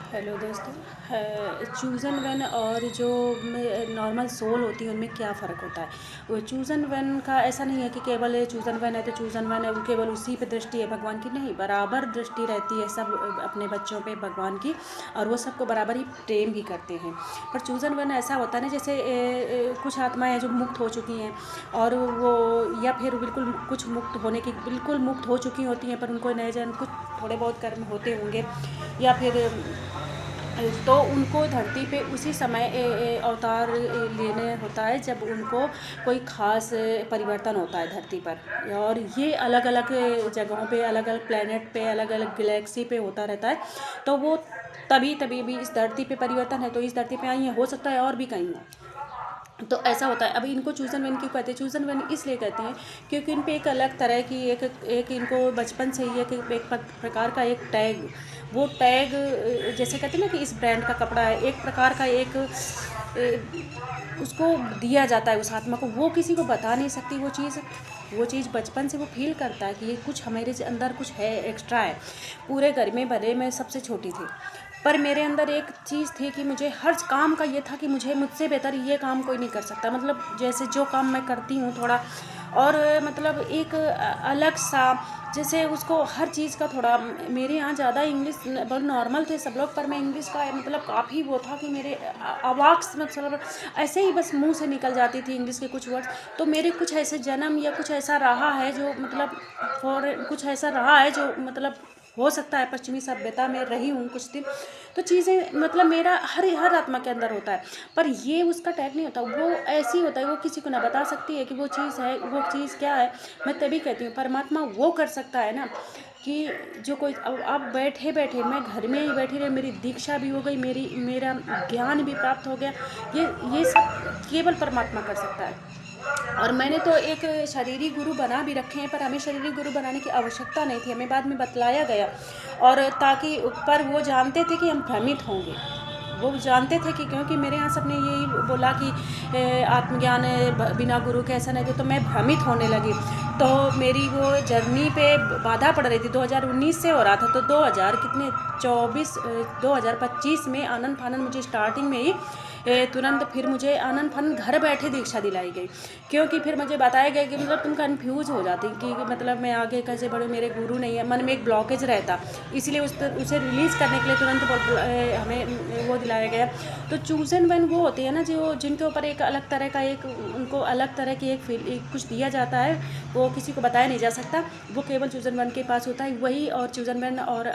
Hello दोस्तों। Chosen one और जो नॉर्मल सोल होती है उनमें क्या फ़र्क होता है। वो चूज़न वन का ऐसा नहीं है कि केवल चूज़न वन है तो चूज़न वन है, वो केवल उसी पे दृष्टि है भगवान की, नहीं, बराबर दृष्टि रहती है सब अपने बच्चों पे भगवान की, और वो सबको बराबर ही प्रेम भी करते हैं। पर चूज़न वन ऐसा होता है ना, जैसे कुछ आत्माएं जो मुक्त हो चुकी हैं और वो, या फिर बिल्कुल कुछ मुक्त होने की बिल्कुल मुक्त हो चुकी होती हैं, पर उनको नए जन्म कुछ थोड़े बहुत कर्म होते होंगे, या फिर तो उनको धरती पे उसी समय अवतार लेने होता है जब उनको कोई ख़ास परिवर्तन होता है धरती पर। और ये अलग अलग जगहों पे, अलग अलग प्लेनेट पे, अलग अलग गैलेक्सी पे होता रहता है। तो वो तभी तभी भी इस धरती पे परिवर्तन है तो इस धरती पे आई हैं, हो सकता है और भी कहीं हो। तो ऐसा होता है। अभी इनको चूज़न वन क्यों कहते हैं? चूज़न वन इसलिए कहते हैं क्योंकि इन पे एक अलग तरह की एक इनको बचपन से ही एक प्रकार का एक टैग, वो टैग, जैसे कहते हैं ना कि इस ब्रांड का कपड़ा है, एक प्रकार का एक उसको दिया जाता है उस आत्मा को। वो किसी को बता नहीं सकती वो चीज़ बचपन से वो फील करता है कि ये कुछ हमारे अंदर कुछ है, एक्स्ट्रा है। पूरे घर में भले मैं सबसे छोटी थी, पर मेरे अंदर एक चीज़ थी कि मुझे हर काम का ये था कि मुझसे बेहतर ये काम कोई नहीं कर सकता। मतलब जैसे जो काम मैं करती हूँ थोड़ा, और मतलब एक अलग सा, जैसे उसको हर चीज़ का थोड़ा, मेरे यहाँ ज़्यादा इंग्लिश बहुत नॉर्मल थे सब लोग, पर मैं इंग्लिश का मतलब काफ़ी वो था कि मेरे अवाक मतलब ऐसे ही बस मुंह से निकल जाती थी इंग्लिश के कुछ वर्ड्स। तो मेरे कुछ ऐसे जन्म या कुछ ऐसा रहा है जो मतलब कुछ ऐसा रहा है जो मतलब हो सकता है पश्चिमी सभ्यता में रही हूँ कुछ दिन, तो चीज़ें मतलब मेरा हर आत्मा के अंदर होता है। पर ये उसका टैग नहीं होता, वो ऐसी होता है, वो किसी को ना बता सकती है कि वो चीज़ है, वो चीज़ क्या है। मैं तभी कहती हूँ परमात्मा वो कर सकता है ना, कि जो कोई अब बैठे बैठे मैं घर में ही बैठी रही, मेरी दीक्षा भी हो गई, मेरा ज्ञान भी प्राप्त हो गया, ये सब केवल परमात्मा कर सकता है। और मैंने तो एक शरीरी गुरु बना भी रखे हैं, पर हमें शरीरी गुरु बनाने की आवश्यकता नहीं थी, हमें बाद में बतलाया गया। और ताकि पर वो जानते थे कि हम भ्रमित होंगे, वो जानते थे कि क्योंकि मेरे यहाँ सबने यही बोला कि आत्मज्ञान बिना गुरु के ऐसा नहीं थे, तो मैं भ्रमित होने लगी। तो मेरी वो जर्नी पे बाधा पड़ रही थी। 2019 से हो रहा था, तो 2000 कितने 24 2025 में आनंद फानंद मुझे स्टार्टिंग में ही तुरंत फिर मुझे आनंद फानंद घर बैठे दीक्षा दिलाई गई। क्योंकि फिर मुझे बताया गया कि मतलब तुम कंफ्यूज हो जाती कि मतलब मैं आगे कैसे बढ़ूँ, मेरे गुरु नहीं है, मन में एक ब्लॉकेज रहता, इसलिए उसे रिलीज़ करने के लिए तुरंत हमें वो दिलाया गया। तो चूज़न वन वो होते हैं ना जो जिनके ऊपर एक अलग तरह का एक उनको अलग तरह की एक कुछ दिया जाता है, वो किसी को बताया नहीं जा सकता, वो केवल चूज़न वन के पास होता है वही। और चूज़न वन और